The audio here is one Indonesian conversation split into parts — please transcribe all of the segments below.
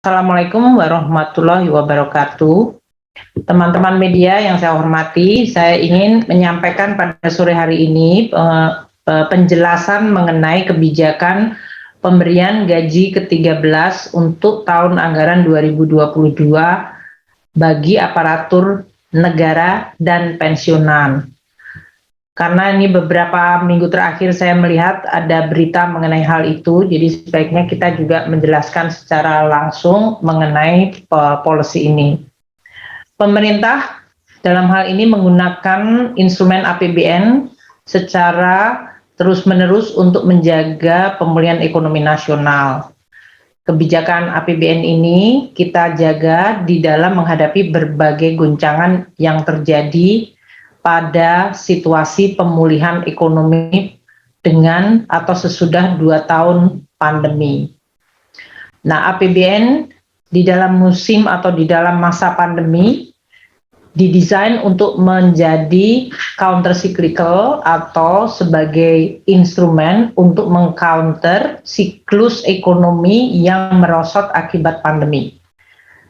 Assalamualaikum warahmatullahi wabarakatuh. Teman-teman media yang saya hormati, saya ingin menyampaikan pada sore hari ini penjelasan mengenai kebijakan pemberian gaji ke-13 untuk tahun anggaran 2022 bagi aparatur negara dan pensiunan. Karena ini beberapa minggu terakhir saya melihat ada berita mengenai hal itu, jadi sebaiknya kita juga menjelaskan secara langsung mengenai policy ini. Pemerintah dalam hal ini menggunakan instrumen APBN secara terus-menerus untuk menjaga pemulihan ekonomi nasional. Kebijakan APBN ini kita jaga di dalam menghadapi berbagai guncangan yang terjadi pada situasi pemulihan ekonomi dengan atau sesudah 2 tahun pandemi. Nah, APBN di dalam musim atau di dalam masa pandemi didesain untuk menjadi counter cyclical atau sebagai instrumen untuk mengcounter siklus ekonomi yang merosot akibat pandemi.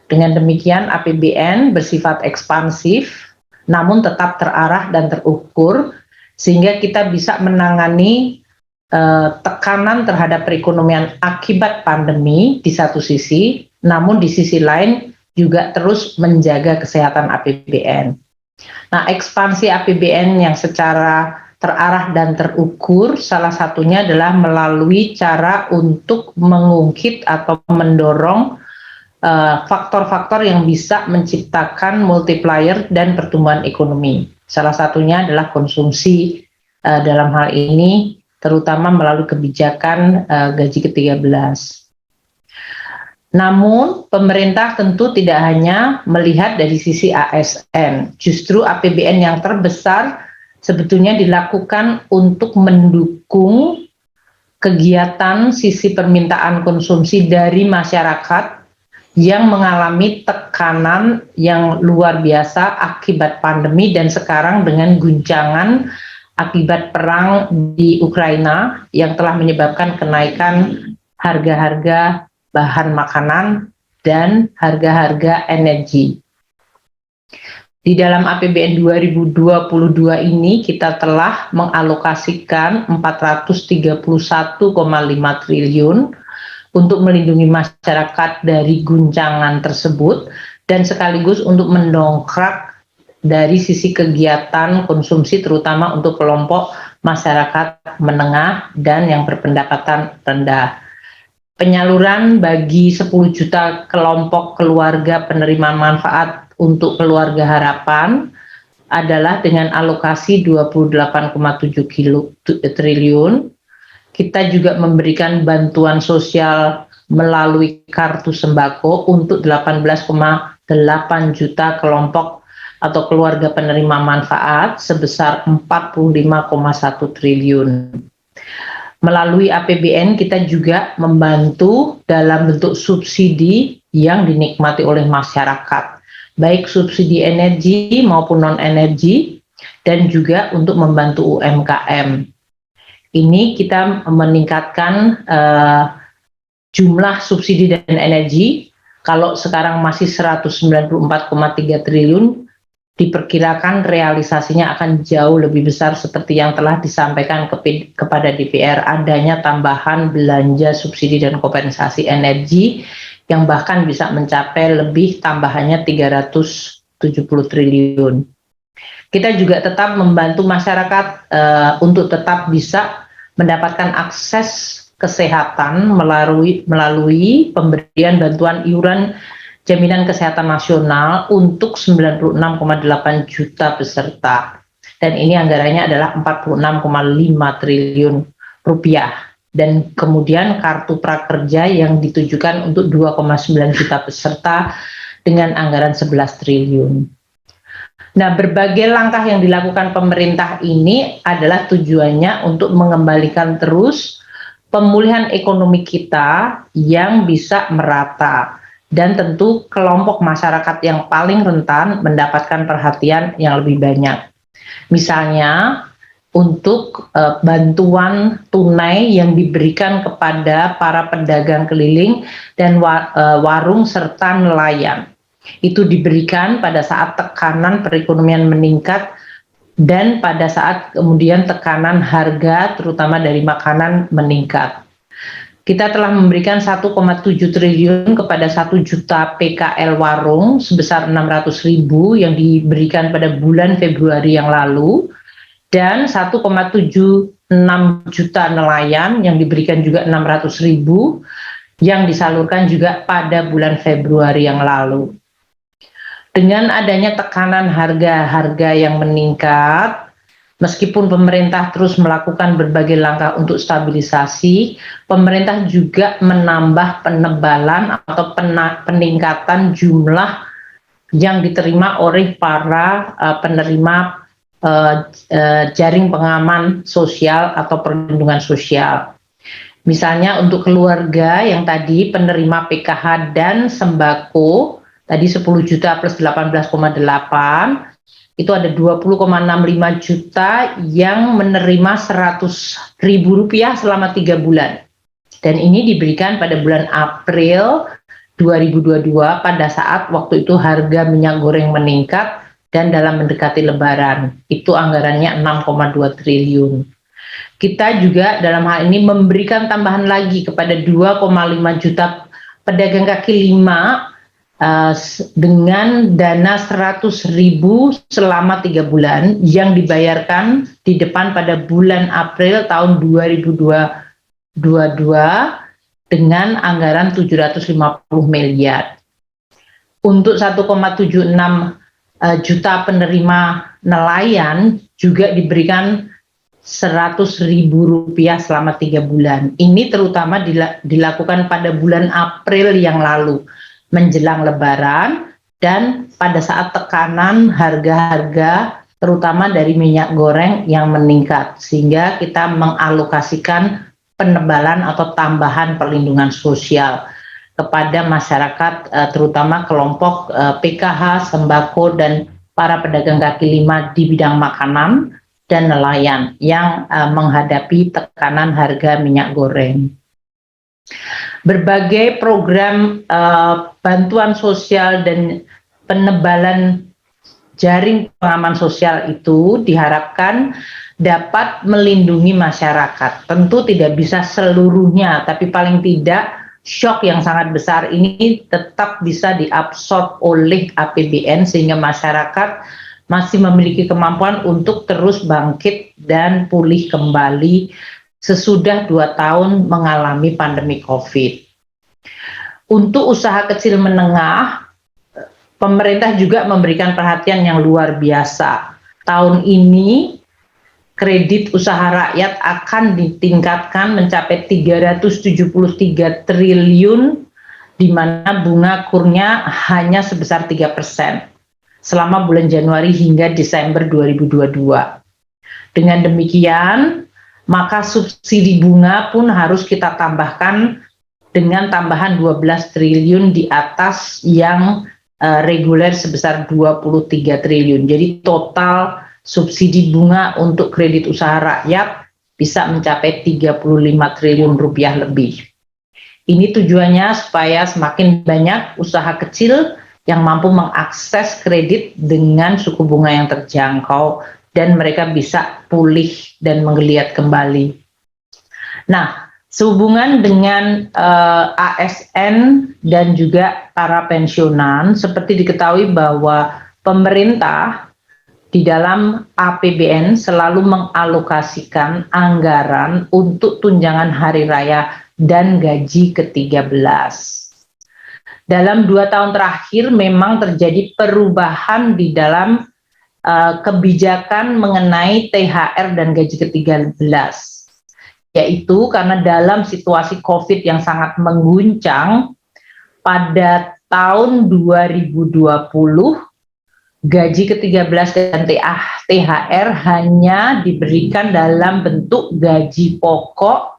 Dengan demikian APBN bersifat ekspansif namun tetap terarah dan terukur sehingga kita bisa menangani tekanan terhadap perekonomian akibat pandemi di satu sisi, namun di sisi lain juga terus menjaga kesehatan APBN. Nah, ekspansi APBN yang secara terarah dan terukur salah satunya adalah melalui cara untuk mengungkit atau mendorong faktor-faktor yang bisa menciptakan multiplier dan pertumbuhan ekonomi. Salah satunya adalah konsumsi dalam hal ini terutama melalui kebijakan gaji ke-13. Namun pemerintah tentu tidak hanya melihat dari sisi ASN, justru APBN yang terbesar sebetulnya dilakukan untuk mendukung kegiatan sisi permintaan konsumsi dari masyarakat yang mengalami tekanan yang luar biasa akibat pandemi dan sekarang dengan guncangan akibat perang di Ukraina yang telah menyebabkan kenaikan harga-harga bahan makanan dan harga-harga energi. Di dalam APBN 2022 ini kita telah mengalokasikan 431,5 triliun untuk melindungi masyarakat dari guncangan tersebut dan sekaligus untuk mendongkrak dari sisi kegiatan konsumsi terutama untuk kelompok masyarakat menengah dan yang berpendapatan rendah. Penyaluran bagi 10 juta kelompok keluarga penerima manfaat untuk keluarga harapan adalah dengan alokasi 28,7 triliun. Kita juga memberikan bantuan sosial melalui kartu sembako untuk 18,8 juta kelompok atau keluarga penerima manfaat sebesar 45,1 triliun. Melalui APBN kita juga membantu dalam bentuk subsidi yang dinikmati oleh masyarakat, baik subsidi energi maupun non-energi dan juga untuk membantu UMKM. Ini kita meningkatkan jumlah subsidi dan energi. Kalau sekarang masih 194,3 triliun, diperkirakan realisasinya akan jauh lebih besar seperti yang telah disampaikan kepada DPR, adanya tambahan belanja subsidi dan kompensasi energi yang bahkan bisa mencapai lebih tambahannya 370 triliun. Kita juga tetap membantu masyarakat untuk tetap bisa mendapatkan akses kesehatan melalui pemberian bantuan iuran jaminan kesehatan nasional untuk 96,8 juta peserta. Dan ini anggarannya adalah 46,5 triliun rupiah. Dan kemudian kartu prakerja yang ditujukan untuk 2,9 juta peserta dengan anggaran 11 triliun. Nah, berbagai langkah yang dilakukan pemerintah ini adalah tujuannya untuk mengembalikan terus pemulihan ekonomi kita yang bisa merata. Dan tentu kelompok masyarakat yang paling rentan mendapatkan perhatian yang lebih banyak. Misalnya, untuk bantuan tunai yang diberikan kepada para pedagang keliling dan warung serta nelayan. Itu diberikan pada saat tekanan perekonomian meningkat dan pada saat kemudian tekanan harga terutama dari makanan meningkat. Kita telah memberikan 1,7 triliun kepada 1 juta PKL warung sebesar 600.000 yang diberikan pada bulan Februari yang lalu, dan 1,76 juta nelayan yang diberikan juga 600.000 yang disalurkan juga pada bulan Februari yang lalu. Dengan adanya tekanan harga-harga yang meningkat, meskipun pemerintah terus melakukan berbagai langkah untuk stabilisasi, pemerintah juga menambah penebalan atau peningkatan jumlah yang diterima oleh para penerima jaring pengaman sosial atau perlindungan sosial. Misalnya untuk keluarga yang tadi penerima PKH dan sembako, tadi 10 juta plus 18,8, itu ada 20,65 juta yang menerima Rp100.000 selama 3 bulan. Dan ini diberikan pada bulan April 2022 pada saat waktu itu harga minyak goreng meningkat dan dalam mendekati Lebaran. Itu anggarannya 6,2 triliun. Kita juga dalam hal ini memberikan tambahan lagi kepada 2,5 juta pedagang kaki lima dengan dana 100.000 selama 3 bulan yang dibayarkan di depan pada bulan April tahun 2022 dengan anggaran 750 miliar. Untuk 1,76 juta penerima nelayan juga diberikan Rp100.000 selama 3 bulan. Ini terutama dilakukan pada bulan April yang lalu, menjelang Lebaran dan pada saat tekanan harga-harga terutama dari minyak goreng yang meningkat, sehingga kita mengalokasikan penebalan atau tambahan perlindungan sosial kepada masyarakat terutama kelompok PKH, sembako dan para pedagang kaki lima di bidang makanan dan nelayan yang menghadapi tekanan harga minyak goreng. Berbagai program bantuan sosial dan penebalan jaring pengaman sosial itu diharapkan dapat melindungi masyarakat. Tentu tidak bisa seluruhnya, tapi paling tidak shock yang sangat besar ini tetap bisa diabsorb oleh APBN sehingga masyarakat masih memiliki kemampuan untuk terus bangkit dan pulih kembali sesudah 2 tahun mengalami pandemi COVID. Untuk usaha kecil menengah, pemerintah juga memberikan perhatian yang luar biasa. Tahun ini kredit usaha rakyat akan ditingkatkan mencapai 373 triliun, di mana bunga kurnya hanya sebesar 3% selama bulan Januari hingga Desember 2022. Dengan demikian, maka subsidi bunga pun harus kita tambahkan dengan tambahan 12 triliun di atas yang reguler sebesar 23 triliun. Jadi total subsidi bunga untuk kredit usaha rakyat bisa mencapai 35 triliun rupiah lebih. Ini tujuannya supaya semakin banyak usaha kecil yang mampu mengakses kredit dengan suku bunga yang terjangkau dan mereka bisa pulih dan menggeliat kembali. Nah, sehubungan dengan ASN dan juga para pensiunan, seperti diketahui bahwa pemerintah di dalam APBN selalu mengalokasikan anggaran untuk tunjangan hari raya dan gaji ke-13. Dalam 2 tahun terakhir memang terjadi perubahan di dalam kebijakan mengenai THR dan gaji ke-13, yaitu karena dalam situasi COVID yang sangat mengguncang pada tahun 2020 gaji ke-13 dan THR hanya diberikan dalam bentuk gaji pokok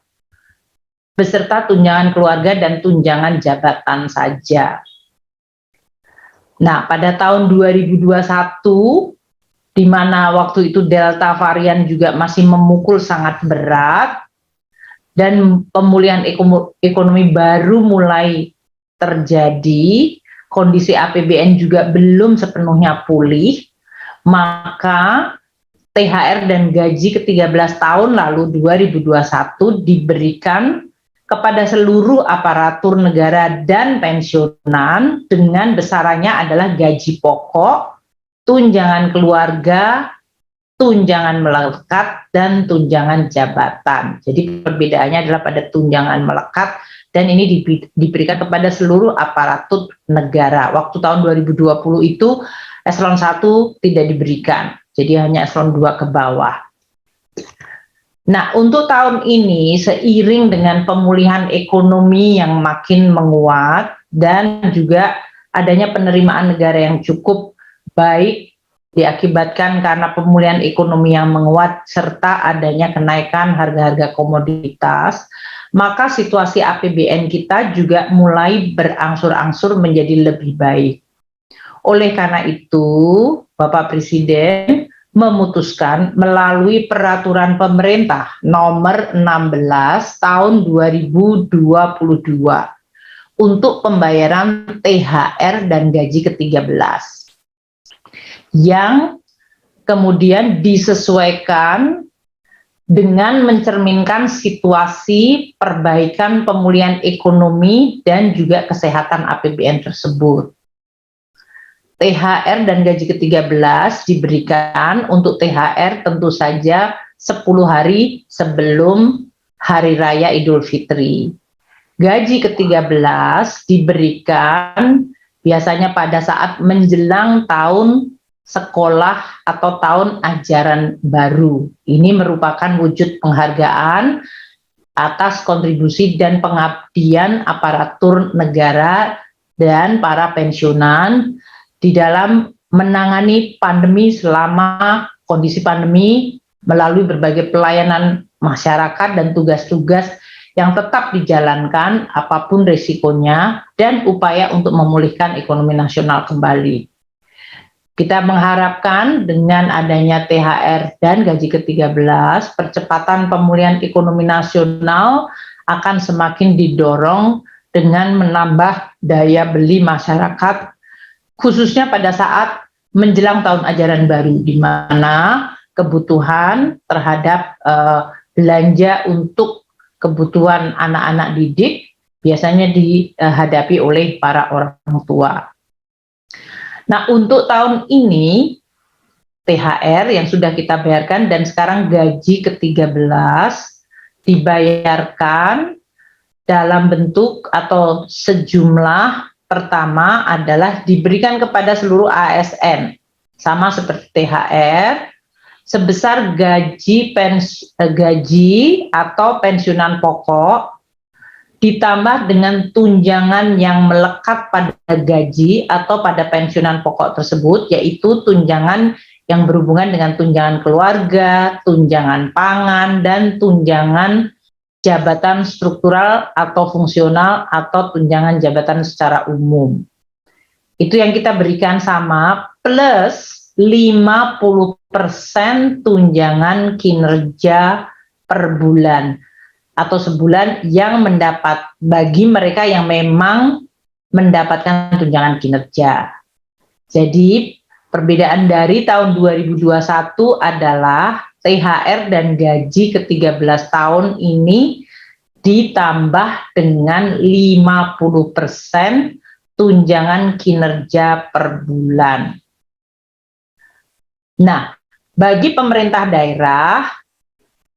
beserta tunjangan keluarga dan tunjangan jabatan saja. Nah, pada tahun 2021 di mana waktu itu Delta varian juga masih memukul sangat berat, dan pemulihan ekonomi baru mulai terjadi, kondisi APBN juga belum sepenuhnya pulih, maka THR dan gaji ke-13 tahun lalu 2021 diberikan kepada seluruh aparatur negara dan pensiunan dengan besarannya adalah gaji pokok, tunjangan keluarga, tunjangan melekat, dan tunjangan jabatan. Jadi perbedaannya adalah pada tunjangan melekat, dan ini diberikan kepada seluruh aparatur negara. Waktu tahun 2020 itu eselon 1 tidak diberikan, jadi hanya eselon 2 ke bawah. Nah, untuk tahun ini seiring dengan pemulihan ekonomi yang makin menguat dan juga adanya penerimaan negara yang cukup baik diakibatkan karena pemulihan ekonomi yang menguat serta adanya kenaikan harga-harga komoditas, maka situasi APBN kita juga mulai berangsur-angsur menjadi lebih baik. Oleh karena itu, Bapak Presiden memutuskan melalui peraturan pemerintah nomor 16 tahun 2022 untuk pembayaran THR dan gaji ke-13 yang kemudian disesuaikan dengan mencerminkan situasi perbaikan pemulihan ekonomi dan juga kesehatan APBN tersebut. THR dan gaji ke-13 diberikan untuk THR tentu saja 10 hari sebelum Hari Raya Idul Fitri. Gaji ke-13 diberikan biasanya pada saat menjelang tahun sekolah atau tahun ajaran baru. Ini merupakan wujud penghargaan atas kontribusi dan pengabdian aparatur negara dan para pensiunan di dalam menangani pandemi selama kondisi pandemi melalui berbagai pelayanan masyarakat dan tugas-tugas yang tetap dijalankan apapun risikonya dan upaya untuk memulihkan ekonomi nasional kembali. Kita mengharapkan dengan adanya THR dan gaji ke-13, percepatan pemulihan ekonomi nasional akan semakin didorong dengan menambah daya beli masyarakat, khususnya pada saat menjelang tahun ajaran baru, di mana kebutuhan terhadap belanja untuk kebutuhan anak-anak didik biasanya dihadapi oleh para orang tua. Nah, untuk tahun ini THR yang sudah kita bayarkan dan sekarang gaji ke-13 dibayarkan dalam bentuk atau sejumlah. Pertama adalah diberikan kepada seluruh ASN, sama seperti THR, sebesar gaji atau pensiunan pokok, ditambah dengan tunjangan yang melekat pada gaji atau pada pensiunan pokok tersebut, yaitu tunjangan yang berhubungan dengan tunjangan keluarga, tunjangan pangan, dan tunjangan jabatan struktural atau fungsional atau tunjangan jabatan secara umum. Itu yang kita berikan sama plus 50% tunjangan kinerja per bulan atau sebulan yang mendapat bagi mereka yang memang mendapatkan tunjangan kinerja. Jadi perbedaan dari tahun 2021 adalah THR dan gaji ke-13 tahun ini ditambah dengan 50% tunjangan kinerja per bulan. Nah, bagi pemerintah daerah,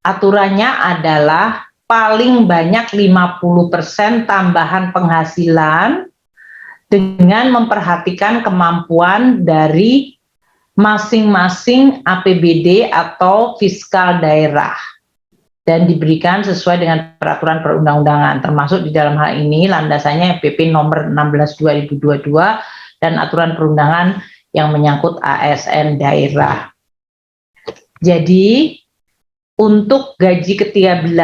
aturannya adalah paling banyak 50% tambahan penghasilan dengan memperhatikan kemampuan dari masing-masing APBD atau fiskal daerah dan diberikan sesuai dengan peraturan perundang-undangan, termasuk di dalam hal ini landasannya PP nomor 16 2022 dan aturan perundangan yang menyangkut ASN daerah. Jadi untuk gaji ke-13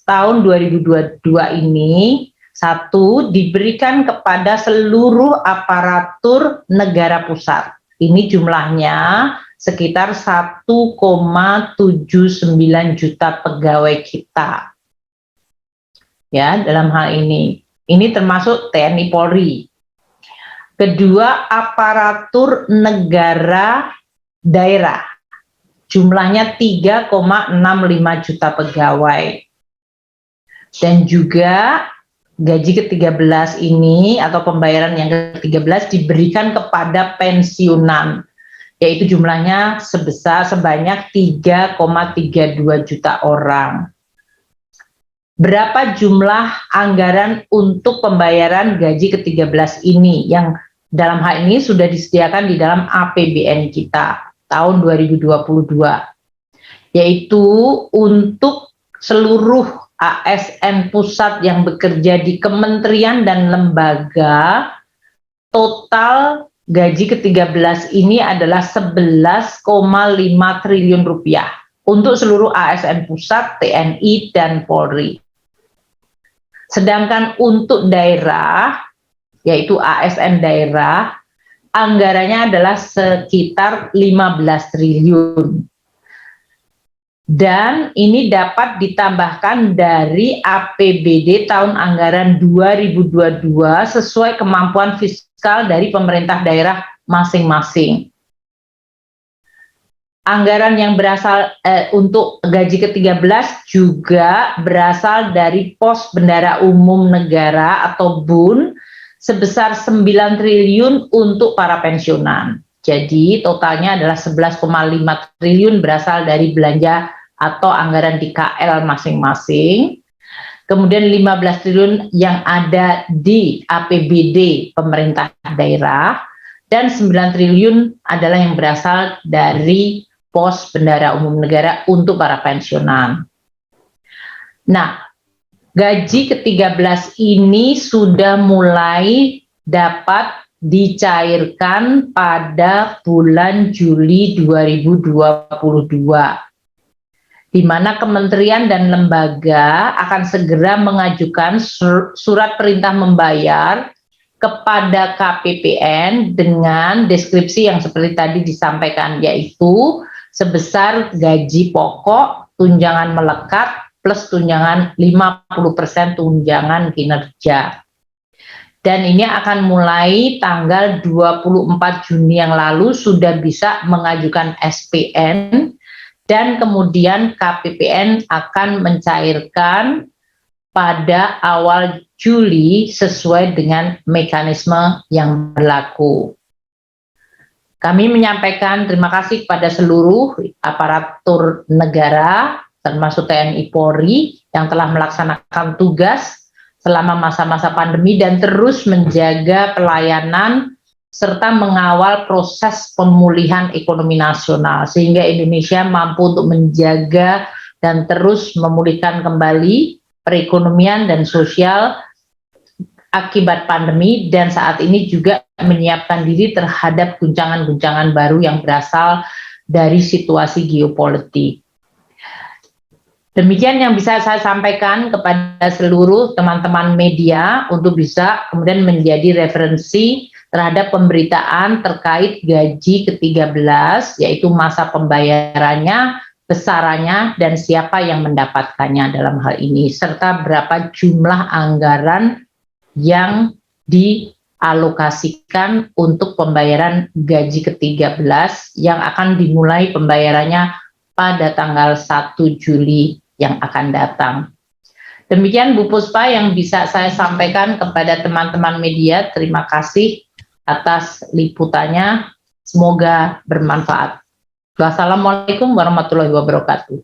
tahun 2022 ini, satu, diberikan kepada seluruh aparatur negara pusat Ini jumlahnya sekitar 1,79 juta pegawai kita. Ya, dalam hal ini termasuk TNI Polri. Kedua, aparatur negara daerah. Jumlahnya 3,65 juta pegawai. Dan juga gaji ke-13 ini atau pembayaran yang ke-13 diberikan kepada pensiunan, yaitu jumlahnya sebanyak 3,32 juta orang. Berapa jumlah anggaran untuk pembayaran gaji ke-13 ini yang dalam hal ini sudah disediakan di dalam APBN kita tahun 2022, yaitu untuk seluruh ASN pusat yang bekerja di kementerian dan lembaga, total gaji ke-13 ini adalah 11,5 triliun rupiah untuk seluruh ASN pusat, TNI, dan Polri. Sedangkan untuk daerah, yaitu ASN daerah, anggarannya adalah sekitar 15 triliun. Dan ini dapat ditambahkan dari APBD tahun anggaran 2022 sesuai kemampuan fiskal dari pemerintah daerah masing-masing. Anggaran yang berasal untuk gaji ke-13 juga berasal dari pos bendara umum negara atau BUN sebesar 9 triliun untuk para pensiunan. Jadi totalnya adalah 11,5 triliun berasal dari belanja atau anggaran di KL masing-masing. Kemudian 15 triliun yang ada di APBD pemerintah daerah. Dan 9 triliun adalah yang berasal dari pos bendara umum negara untuk para pensiunan. Nah, gaji ke-13 ini sudah mulai dapat dicairkan pada bulan Juli 2022, di mana kementerian dan lembaga akan segera mengajukan surat perintah membayar kepada KPPN dengan deskripsi yang seperti tadi disampaikan, yaitu sebesar gaji pokok, tunjangan melekat, plus tunjangan 50% tunjangan kinerja. Dan ini akan mulai tanggal 24 Juni yang lalu sudah bisa mengajukan SPN dan kemudian KPPN akan mencairkan pada awal Juli sesuai dengan mekanisme yang berlaku. Kami menyampaikan terima kasih kepada seluruh aparatur negara termasuk TNI Polri yang telah melaksanakan tugas selama masa-masa pandemi dan terus menjaga pelayanan serta mengawal proses pemulihan ekonomi nasional sehingga Indonesia mampu untuk menjaga dan terus memulihkan kembali perekonomian dan sosial akibat pandemi, dan saat ini juga menyiapkan diri terhadap guncangan-guncangan baru yang berasal dari situasi geopolitik. Demikian yang bisa saya sampaikan kepada seluruh teman-teman media untuk bisa kemudian menjadi referensi terhadap pemberitaan terkait gaji ke-13, yaitu masa pembayarannya, besarannya, dan siapa yang mendapatkannya dalam hal ini, serta berapa jumlah anggaran yang dialokasikan untuk pembayaran gaji ke-13 yang akan dimulai pembayarannya pada tanggal 1 Juli yang akan datang. Demikian Bu Puspa yang bisa saya sampaikan kepada teman-teman media. Terima kasih atas liputannya. Semoga bermanfaat. Wassalamualaikum warahmatullahi wabarakatuh.